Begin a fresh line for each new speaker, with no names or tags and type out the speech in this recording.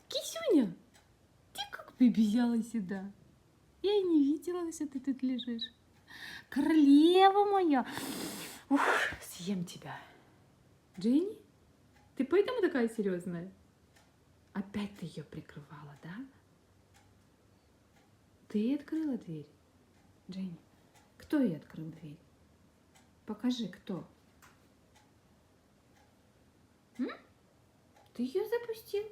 Кисюня, ты как прибежала сюда? Я и не видела, что ты тут лежишь. Королева моя. Ух, съем тебя. Дженни, ты поэтому такая серьезная? Опять ты ее прикрывала, да? Ты открыла дверь? Дженни, кто ей открыл дверь? Покажи, кто. М? Ты ее запустил?